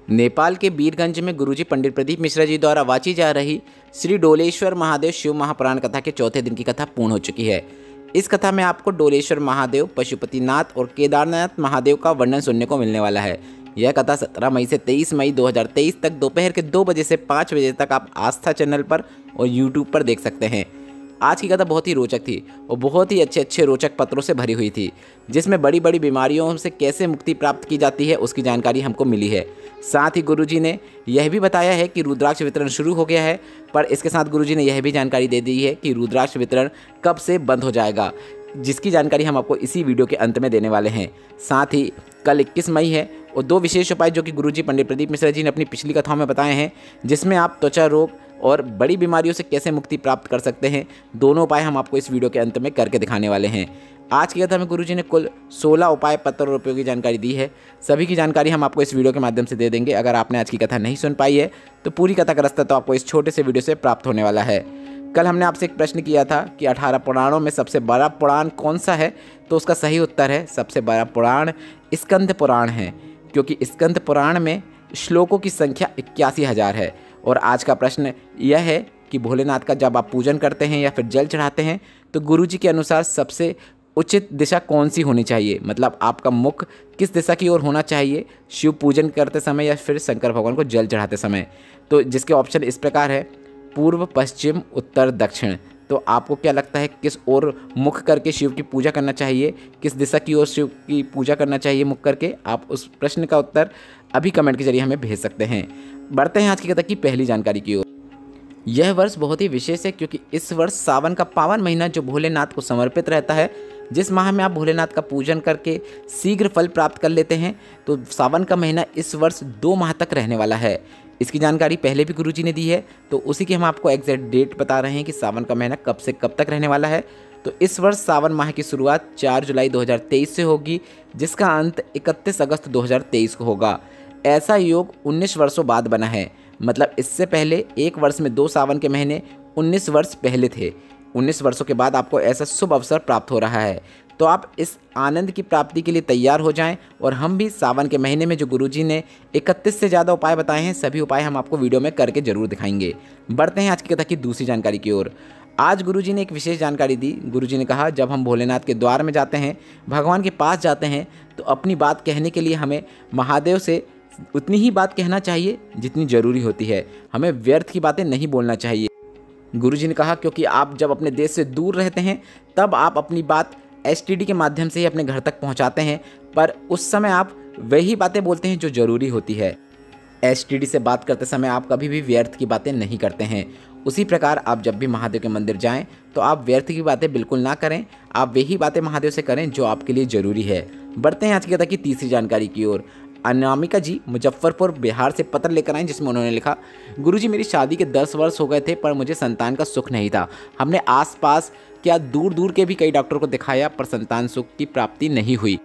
नेपाल के बीरगंज में गुरुजी पंडित प्रदीप मिश्रा जी द्वारा वाची जा रही श्री डोलेश्वर महादेव शिव महापुराण कथा के चौथे दिन की कथा पूर्ण हो चुकी है। इस कथा में आपको डोलेश्वर महादेव, पशुपतिनाथ और केदारनाथ महादेव का वर्णन सुनने को मिलने वाला है। यह कथा 17 मई से 23 मई 2023 तक दोपहर के 2 बजे से 5 बजे तक आप आस्था चैनल पर और यूट्यूब पर देख सकते हैं। आज की कथा बहुत ही रोचक थी और बहुत ही अच्छे रोचक पत्रों से भरी हुई थी, जिसमें बड़ी बड़ी बीमारियों से कैसे मुक्ति प्राप्त की जाती है उसकी जानकारी हमको मिली है। साथ ही गुरुजी ने यह भी बताया है कि रुद्राक्ष वितरण शुरू हो गया है, पर इसके साथ गुरुजी ने यह भी जानकारी दे दी है कि रुद्राक्ष वितरण कब से बंद हो जाएगा, जिसकी जानकारी हम आपको इसी वीडियो के अंत में देने वाले हैं। साथ ही कल 21 मई है और 2 विशेष उपाय जो कि गुरुजी पंडित प्रदीप मिश्रा जी ने अपनी पिछली कथाओं में बताए हैं, जिसमें आप त्वचा रोग और बड़ी बीमारियों से कैसे मुक्ति प्राप्त कर सकते हैं, दोनों उपाय हम आपको इस वीडियो के अंत में करके दिखाने वाले हैं। आज की कथा में गुरुजी ने कुल 16 उपाय, पत्र और उपयोगी जानकारी दी है। सभी की जानकारी हम आपको इस वीडियो के माध्यम से दे देंगे। अगर आपने आज की कथा नहीं सुन पाई है तो पूरी कथा का रास्ता तो आपको इस छोटे से वीडियो से प्राप्त होने वाला है। कल हमने आपसे एक प्रश्न किया था कि 18 पुराणों में सबसे बड़ा पुराण कौन सा है, तो उसका सही उत्तर है सबसे बड़ा पुराण स्कंद पुराण है, क्योंकि स्कंद पुराण में श्लोकों की संख्या 81,000 है। और आज का प्रश्न यह है कि भोलेनाथ का जब आप पूजन करते हैं या फिर जल चढ़ाते हैं तो गुरुजी के अनुसार सबसे उचित दिशा कौन सी होनी चाहिए, मतलब आपका मुख किस दिशा की ओर होना चाहिए शिव पूजन करते समय या फिर शंकर भगवान को जल चढ़ाते समय। तो जिसके ऑप्शन इस प्रकार है: पूर्व, पश्चिम, उत्तर, दक्षिण। तो आपको क्या लगता है किस ओर मुख करके शिव की पूजा करना चाहिए, किस दिशा की ओर शिव की पूजा करना चाहिए मुख करके? आप उस प्रश्न का उत्तर अभी कमेंट के जरिए हमें भेज सकते हैं। बढ़ते हैं आज की कथा की पहली जानकारी की ओर। यह वर्ष बहुत ही विशेष है, क्योंकि इस वर्ष सावन का पावन महीना जो भोलेनाथ को समर्पित रहता है, जिस माह में आप भोलेनाथ का पूजन करके शीघ्र फल प्राप्त कर लेते हैं, तो सावन का महीना इस वर्ष 2 माह तक रहने वाला है। इसकी जानकारी पहले भी गुरुजी ने दी है, तो उसी की हम आपको एग्जैक्ट डेट बता रहे हैं कि सावन का महीना कब से कब तक रहने वाला है। तो इस वर्ष सावन माह की शुरुआत 4 जुलाई 2023 से होगी, जिसका अंत 31 अगस्त 2023 को होगा। ऐसा योग 19 वर्षों बाद बना है, मतलब इससे पहले एक वर्ष में 2 सावन के महीने 19 वर्ष पहले थे। 19 वर्षों के बाद आपको ऐसा शुभ अवसर प्राप्त हो रहा है, तो आप इस आनंद की प्राप्ति के लिए तैयार हो जाएं। और हम भी सावन के महीने में जो गुरुजी ने 31 से ज़्यादा उपाय बताए हैं, सभी उपाय हम आपको वीडियो में करके जरूर दिखाएंगे। बढ़ते हैं आज की कथा की दूसरी जानकारी की ओर। आज गुरुजी ने एक विशेष जानकारी दी। गुरुजी ने कहा, जब हम भोलेनाथ के द्वार में जाते हैं, भगवान के पास जाते हैं, तो अपनी बात कहने के लिए हमें महादेव से उतनी ही बात कहना चाहिए जितनी ज़रूरी होती है। हमें व्यर्थ की बातें नहीं बोलना चाहिए। गुरुजी ने कहा, क्योंकि आप जब अपने देश से दूर रहते हैं तब आप अपनी बात एसटीडी के माध्यम से ही अपने घर तक पहुंचाते हैं, पर उस समय आप वही बातें बोलते हैं जो ज़रूरी होती है। एसटीडी से बात करते समय आप कभी भी व्यर्थ की बातें नहीं करते हैं। उसी प्रकार आप जब भी महादेव के मंदिर जाएं तो आप व्यर्थ की बातें बिल्कुल ना करें, आप वही बातें महादेव से करें जो आपके लिए ज़रूरी है। बढ़ते हैं आज की कथा की तीसरी जानकारी की ओर। अनामिका जी मुजफ्फरपुर बिहार से पत्र लेकर आए, जिसमें उन्होंने लिखा, गुरुजी मेरी शादी के 10 वर्ष हो गए थे, पर मुझे संतान का सुख नहीं था। हमने आसपास क्या दूर दूर के भी कई डॉक्टर को दिखाया, पर संतान सुख की प्राप्ति नहीं हुई।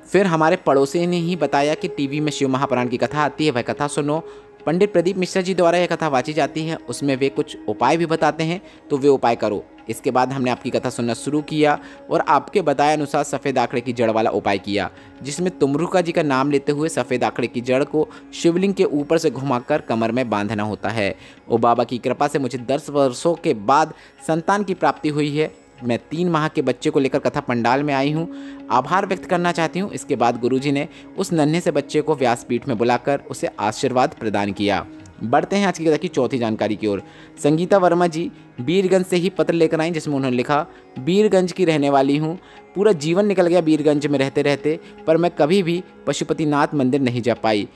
फिर हमारे पड़ोसी ने ही बताया कि टीवी में शिव महापुराण की कथा आती है, वह कथा सुनो। पंडित प्रदीप मिश्रा जी द्वारा यह कथा वाची जाती है, उसमें वे कुछ उपाय भी बताते हैं, तो वे उपाय करो। इसके बाद हमने आपकी कथा सुनना शुरू किया और आपके बताए अनुसार सफ़ेद आंकड़े की जड़ वाला उपाय किया, जिसमें तुमरुका जी का नाम लेते हुए सफ़ेद आंकड़े की जड़ को शिवलिंग के ऊपर से घुमाकर कमर में बांधना होता है। ओ बाबा की कृपा से मुझे 10 वर्षों के बाद संतान की प्राप्ति हुई है। मैं 3 माह के बच्चे को लेकर कथा पंडाल में आई हूँ, आभार व्यक्त करना चाहती हूँ। इसके बाद गुरुजी ने उस नन्हे से बच्चे को व्यासपीठ में बुलाकर उसे आशीर्वाद प्रदान किया। बढ़ते हैं आज की कथा की चौथी जानकारी की ओर। संगीता वर्मा जी बीरगंज से ही पत्र लेकर आई, जिसमें उन्होंने लिखा, बीरगंज की रहने वाली हूँ। पूरा जीवन निकल गया बीरगंज में रहते रहते, पर मैं कभी भी पशुपतिनाथ मंदिर नहीं जा पाई।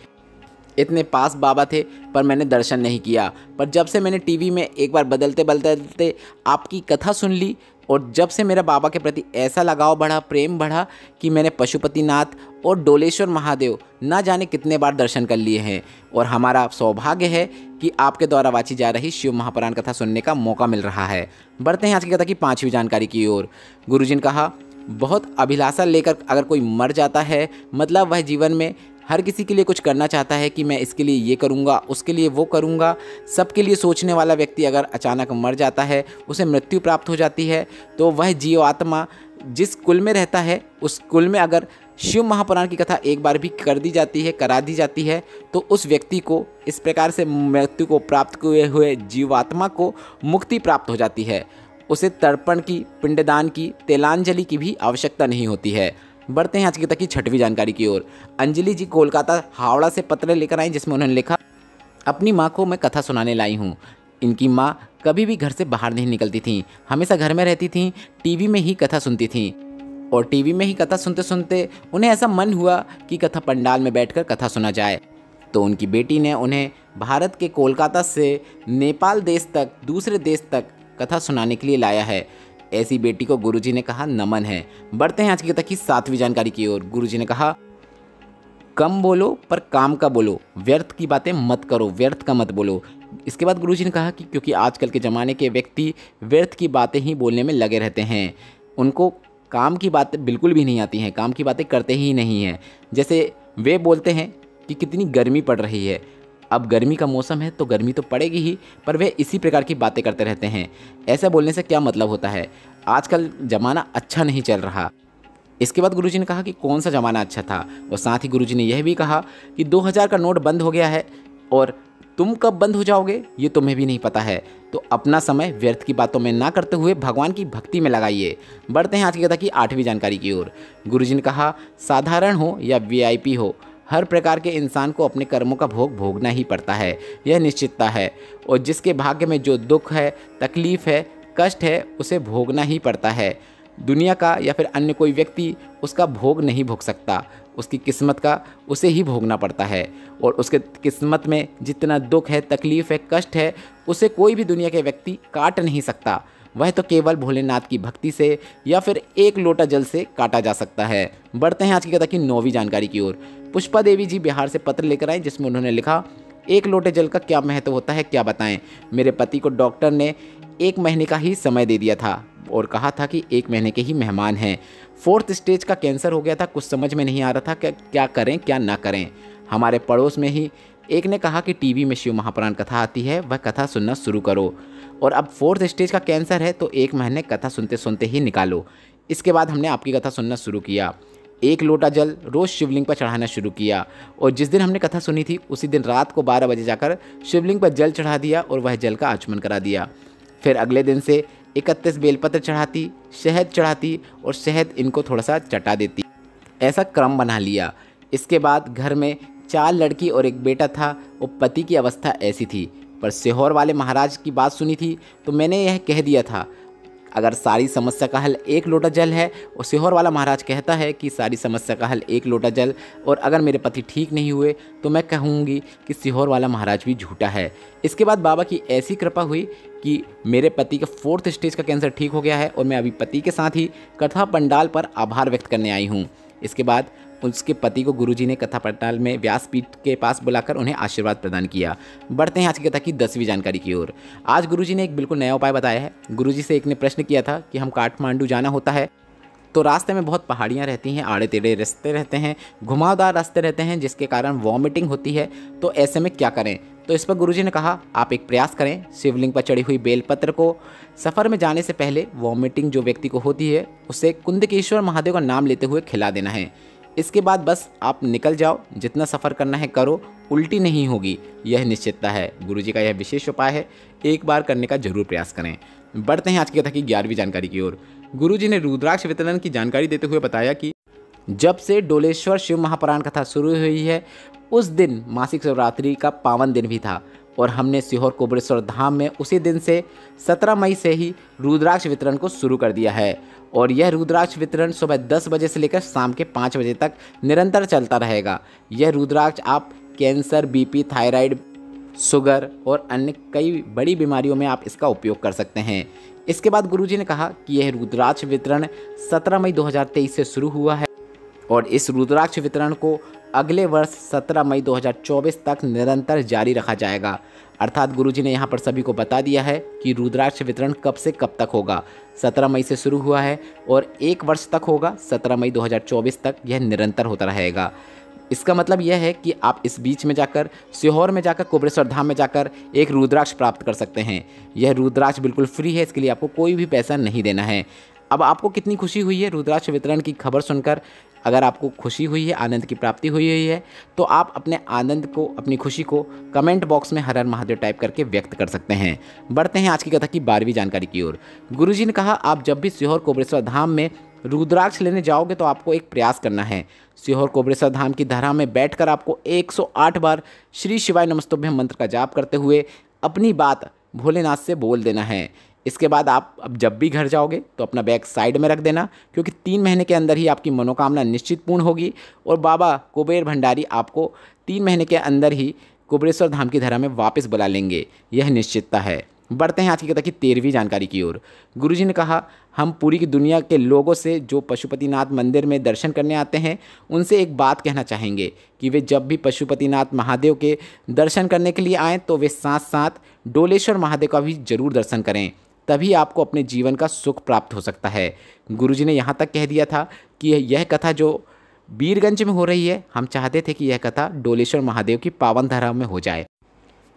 इतने पास बाबा थे पर मैंने दर्शन नहीं किया, पर जब से मैंने टीवी में एक बार बदलते बदलते आपकी कथा सुन ली, और जब से मेरा बाबा के प्रति ऐसा लगाव बढ़ा, प्रेम बढ़ा, कि मैंने पशुपतिनाथ और डोलेश्वर महादेव ना जाने कितने बार दर्शन कर लिए हैं। और हमारा सौभाग्य है कि आपके द्वारा वाची जा रही शिव महापुराण कथा सुनने का मौका मिल रहा है। बढ़ते हैं आज की कथा की 5वीं जानकारी की ओर। गुरुजी ने कहा, बहुत अभिलाषा लेकर अगर कोई मर जाता है, मतलब वह जीवन में हर किसी के लिए कुछ करना चाहता है कि मैं इसके लिए ये करूँगा, उसके लिए वो करूँगा, सबके लिए सोचने वाला व्यक्ति अगर अचानक मर जाता है, उसे मृत्यु प्राप्त हो जाती है, तो वह जीवात्मा जिस कुल में रहता है उस कुल में अगर शिव महापुराण की कथा एक बार भी कर दी जाती है, करा दी जाती है, तो उस व्यक्ति को इस प्रकार से मृत्यु को प्राप्त किए हुए जीवात्मा को मुक्ति प्राप्त हो जाती है। उसे तर्पण की, पिंडदान की, तेलांजलि की भी आवश्यकता नहीं होती है। बढ़ते हैं आज की तक की 6वीं जानकारी की ओर। अंजलि जी कोलकाता हावड़ा से पत्र लेकर आई, जिसमें उन्होंने लिखा, अपनी माँ को मैं कथा सुनाने लाई हूँ। इनकी माँ कभी भी घर से बाहर नहीं निकलती थीं, हमेशा घर में रहती थीं, टीवी में ही कथा सुनती थीं। और टीवी में ही कथा सुनते सुनते उन्हें ऐसा मन हुआ कि कथा पंडाल में बैठकर कथा सुना जाए। तो उनकी बेटी ने उन्हें भारत के कोलकाता से नेपाल देश तक, दूसरे देश तक कथा सुनाने के लिए लाया है। ऐसी बेटी को गुरुजी ने कहा नमन है। बढ़ते हैं आज की कथा की 7वीं जानकारी की ओर। गुरुजी ने कहा, कम बोलो पर काम का बोलो, व्यर्थ की बातें मत करो, व्यर्थ का मत बोलो। इसके बाद गुरुजी ने कहा कि क्योंकि आजकल के ज़माने के व्यक्ति व्यर्थ की बातें ही बोलने में लगे रहते हैं, उनको काम की बातें बिल्कुल भी नहीं आती हैं, काम की बातें करते ही नहीं हैं। जैसे वे बोलते हैं कि कितनी गर्मी पड़ रही है, अब गर्मी का मौसम है तो गर्मी तो पड़ेगी ही, पर वे इसी प्रकार की बातें करते रहते हैं। ऐसा बोलने से क्या मतलब होता है? आजकल ज़माना अच्छा नहीं चल रहा। इसके बाद गुरुजी ने कहा कि कौन सा ज़माना अच्छा था, और साथ ही गुरुजी ने यह भी कहा कि 2000 का नोट बंद हो गया है और तुम कब बंद हो जाओगे ये तुम्हें भी नहीं पता है। तो अपना समय व्यर्थ की बातों में ना करते हुए भगवान की भक्ति में लगाइए। बढ़ते हैं आज की कथा की 8वीं जानकारी की ओर। गुरुजी ने कहा, साधारण हो या वीआईपी हो, हर प्रकार के इंसान को अपने कर्मों का भोग भोगना ही पड़ता है, यह निश्चितता है। और जिसके भाग्य में जो दुख है, तकलीफ़ है, कष्ट है, उसे भोगना ही पड़ता है। दुनिया का या फिर अन्य कोई व्यक्ति उसका भोग नहीं भोग सकता, उसकी किस्मत का उसे ही भोगना पड़ता है। और उसके किस्मत में जितना दुख है, तकलीफ़ है, कष्ट है, उसे कोई भी दुनिया के व्यक्ति काट नहीं सकता। वह तो केवल भोलेनाथ की भक्ति से या फिर एक लोटा जल से काटा जा सकता है। बढ़ते हैं आज की कथा की 9वीं जानकारी की ओर। पुष्पा देवी जी बिहार से पत्र लेकर आए, जिसमें उन्होंने लिखा, एक लोटे जल का क्या महत्व होता है क्या बताएं। मेरे पति को डॉक्टर ने 1 महीने का ही समय दे दिया था और कहा था कि 1 महीने के ही मेहमान हैं। 4th स्टेज का कैंसर हो गया था, कुछ समझ में नहीं आ रहा था कि क्या करें क्या ना करें। हमारे पड़ोस में ही एक ने कहा कि टीवी में शिव महापुराण कथा आती है, वह कथा सुनना शुरू करो। और अब 4th स्टेज का कैंसर है तो 1 महीने कथा सुनते सुनते ही निकालो। इसके बाद हमने आपकी कथा सुनना शुरू किया। 1 लोटा जल रोज़ शिवलिंग पर चढ़ाना शुरू किया। और जिस दिन हमने कथा सुनी थी उसी दिन रात को 12 बजे जाकर शिवलिंग पर जल चढ़ा दिया और वह जल का आचमन करा दिया। फिर अगले दिन से 31 बेलपत्र चढ़ाती, शहद चढ़ाती और शहद इनको थोड़ा सा चटा देती। ऐसा क्रम बना लिया। इसके बाद घर में 4 लड़की और 1 बेटा था और पति की अवस्था ऐसी थी। पर सीहोर वाले महाराज की बात सुनी थी तो मैंने यह कह दिया था, अगर सारी समस्या का हल 1 लोटा जल है और सीहोर वाला महाराज कहता है कि सारी समस्या का हल 1 लोटा जल, और अगर मेरे पति ठीक नहीं हुए तो मैं कहूँगी कि सीहोर वाला महाराज भी झूठा है। इसके बाद बाबा की ऐसी कृपा हुई कि मेरे पति का 4th स्टेज का कैंसर ठीक हो गया है और मैं अभी पति के साथ ही कथा पंडाल पर आभार व्यक्त करने आई हूँ। इसके बाद उसके पति को गुरुजी ने कथा पंडाल में व्यासपीठ के पास बुलाकर उन्हें आशीर्वाद प्रदान किया। बढ़ते हैं आज की कथा की 10वीं जानकारी की ओर। आज गुरुजी ने एक बिल्कुल नया उपाय बताया है। गुरुजी से एक ने प्रश्न किया था कि हम काठमांडू जाना होता है तो रास्ते में बहुत पहाड़ियाँ रहती हैं, आड़े टेढ़े रास्ते रहते हैं, घुमावदार रास्ते रहते हैं, जिसके कारण वॉमिटिंग होती है, तो ऐसे में क्या करें। तो इस पर गुरुजी ने कहा, आप एक प्रयास करें, शिवलिंग पर चढ़ी हुई बेलपत्र को सफ़र में जाने से पहले वॉमिटिंग जो व्यक्ति को होती है उसे कुंदकेश्वर महादेव का नाम लेते हुए खिला देना है। इसके बाद बस आप निकल जाओ, जितना सफ़र करना है करो, उल्टी नहीं होगी, यह निश्चितता है। गुरुजी का यह विशेष उपाय है, एक बार करने का जरूर प्रयास करें। बढ़ते हैं आज की कथा की 11वीं जानकारी की ओर। गुरुजी ने रुद्राक्ष वितरण की जानकारी देते हुए बताया कि जब से डोलेश्वर शिव महापुराण कथा शुरू हुई है उस दिन मासिक शिवरात्रि का पावन दिन भी था और हमने सीहोर कोबरेश्वर धाम में उसी दिन से 17 मई से ही रुद्राक्ष वितरण को शुरू कर दिया है। और यह रुद्राक्ष वितरण सुबह 10 बजे से लेकर शाम के 5 बजे तक निरंतर चलता रहेगा। यह रुद्राक्ष आप कैंसर, बीपी, थायराइड, शुगर और अन्य कई बड़ी बीमारियों में आप इसका उपयोग कर सकते हैं। इसके बाद गुरुजी ने कहा कि यह रुद्राक्ष वितरण 17 मई 2023 से शुरू हुआ है और इस रुद्राक्ष वितरण को अगले वर्ष 17 मई 2024 तक निरंतर जारी रखा जाएगा। अर्थात गुरुजी ने यहाँ पर सभी को बता दिया है कि रुद्राक्ष वितरण कब से कब तक होगा। 17 मई से शुरू हुआ है और 1 वर्ष तक होगा, 17 मई 2024 तक यह निरंतर होता रहेगा। इसका मतलब यह है कि आप इस बीच में जाकर सीहोर में जाकर कोबरेश्वर धाम में जाकर एक रुद्राक्ष प्राप्त कर सकते हैं। यह रुद्राक्ष बिल्कुल फ्री है, इसके लिए आपको कोई भी पैसा नहीं देना है। अब आपको कितनी खुशी हुई है रुद्राक्ष वितरण की खबर सुनकर? अगर आपको खुशी हुई है, आनंद की प्राप्ति हुई है, तो आप अपने आनंद को, अपनी खुशी को कमेंट बॉक्स में हर हर महादेव टाइप करके व्यक्त कर सकते हैं। बढ़ते हैं आज की कथा की 12वीं जानकारी की ओर। गुरुजी ने कहा, आप जब भी सीहोर कोबरेश्वर धाम में रुद्राक्ष लेने जाओगे तो आपको एक प्रयास करना है। सीहोर कोबरेश्वर धाम की धरा में बैठकर आपको 108 बार श्री शिवाय नमस्तुभ्यम मंत्र का जाप करते हुए अपनी बात भोलेनाथ से बोल देना है। इसके बाद आप अब जब भी घर जाओगे तो अपना बैग साइड में रख देना, क्योंकि 3 महीने के अंदर ही आपकी मनोकामना निश्चित पूर्ण होगी और बाबा कुबेर भंडारी आपको 3 महीने के अंदर ही कुबरेश्वर धाम की धरा में वापस बुला लेंगे, यह निश्चितता है। बढ़ते हैं आज की कथा की 13वीं जानकारी की ओर। गुरुजी ने कहा, हम पूरी की दुनिया के लोगों से जो पशुपतिनाथ मंदिर में दर्शन करने आते हैं उनसे एक बात कहना चाहेंगे कि वे जब भी पशुपतिनाथ महादेव के दर्शन करने के लिए आएँ तो वे साथ साथ डोलेश्वर महादेव का भी जरूर दर्शन करें, तभी आपको अपने जीवन का सुख प्राप्त हो सकता है। गुरुजी ने यहाँ तक कह दिया था कि यह कथा जो बीरगंज में हो रही है, हम चाहते थे कि यह कथा डोलेश्वर महादेव की पावन धरा में हो जाए।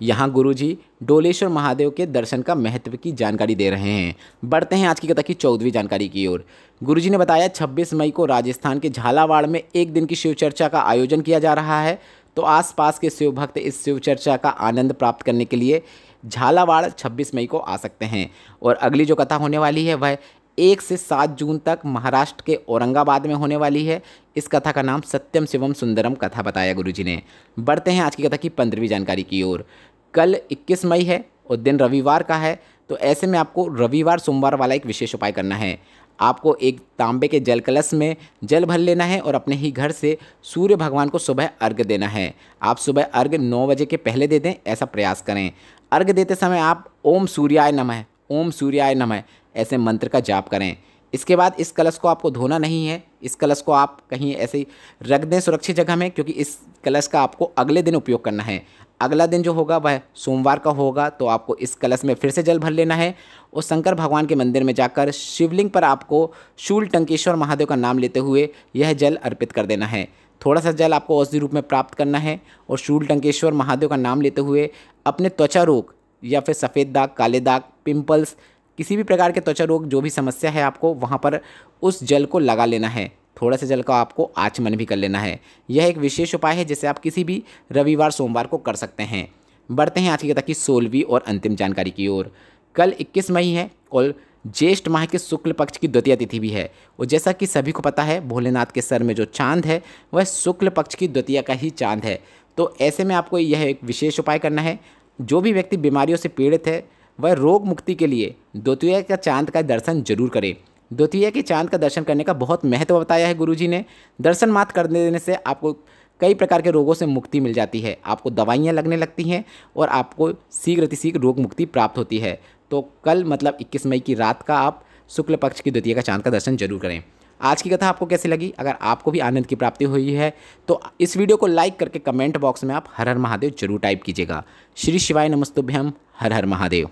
यहाँ गुरुजी डोलेश्वर महादेव के दर्शन का महत्व की जानकारी दे रहे हैं। बढ़ते हैं आज की कथा की 14वीं जानकारी की ओर। गुरुजी ने बताया, 26 मई को राजस्थान के झालावाड़ में एक दिन की शिव चर्चा का आयोजन किया जा रहा है, तो आसपास के शिव भक्त इस शिव चर्चा का आनंद प्राप्त करने के लिए झालावाड़ 26 मई को आ सकते हैं। और अगली जो कथा होने वाली है वह 1 से 7 जून तक महाराष्ट्र के औरंगाबाद में होने वाली है। इस कथा का नाम सत्यम शिवम सुंदरम कथा बताया गुरुजी ने। बढ़ते हैं आज की कथा की 15वीं जानकारी की ओर। कल 21 मई है और दिन रविवार का है, तो ऐसे में आपको रविवार सोमवार वाला एक विशेष उपाय करना है। आपको एक तांबे के जल कलश में जल भर लेना है और अपने ही घर से सूर्य भगवान को सुबह अर्घ्य देना है। आप सुबह अर्घ्य 9 बजे के पहले दे दें, ऐसा प्रयास करें। अर्घ्य देते समय आप ओम सूर्याय नमः, ओम सूर्याय नमः ऐसे मंत्र का जाप करें। इसके बाद इस कलश को आपको धोना नहीं है, इस कलश को आप कहीं ऐसे ही रख दें सुरक्षित जगह में, क्योंकि इस कलश का आपको अगले दिन उपयोग करना है। अगला दिन जो होगा वह सोमवार का होगा, तो आपको इस कलश में फिर से जल भर लेना है और शंकर भगवान के मंदिर में जाकर शिवलिंग पर आपको शूल टंकेश्वर महादेव का नाम लेते हुए यह जल अर्पित कर देना है। थोड़ा सा जल आपको औषधि रूप में प्राप्त करना है और शूल टंकेश्वर महादेव का नाम लेते हुए अपने त्वचा रोग या फिर सफ़ेद दाग, काले दाग, पिंपल्स, किसी भी प्रकार के त्वचा रोग जो भी समस्या है आपको वहाँ पर उस जल को लगा लेना है। थोड़ा सा जल का आपको आचमन भी कर लेना है। यह एक विशेष उपाय है जिसे आप किसी भी रविवार सोमवार को कर सकते हैं। बढ़ते हैं आज की कथा की 16वीं और अंतिम जानकारी की ओर। कल 21 मई है और ज्येष्ठ माह के शुक्ल पक्ष की द्वितीया तिथि भी है, और जैसा कि सभी को पता है भोलेनाथ के सर में जो चांद है वह शुक्ल पक्ष की द्वितीया का ही चांद है। तो ऐसे में आपको यह एक विशेष उपाय करना है। जो भी व्यक्ति बीमारियों से पीड़ित है वह रोग मुक्ति के लिए द्वितीया का चांद का दर्शन जरूर करे। द्वितीया के चांद का दर्शन करने का बहुत महत्व बताया है गुरुजी ने। दर्शन मात्र कर देने से आपको कई प्रकार के रोगों से मुक्ति मिल जाती है, आपको दवाइयाँ लगने लगती हैं और आपको शीघ्र अतिशीघ्र रोग मुक्ति प्राप्त होती है। तो कल मतलब 21 मई की रात का आप शुक्ल पक्ष की द्वितीया का चांद का दर्शन जरूर करें। आज की कथा आपको कैसी लगी? अगर आपको भी आनंद की प्राप्ति हुई है तो इस वीडियो को लाइक करके कमेंट बॉक्स में आप हर हर महादेव जरूर टाइप कीजिएगा। श्री शिवाय नमस्तुभ्यम, हर हर महादेव।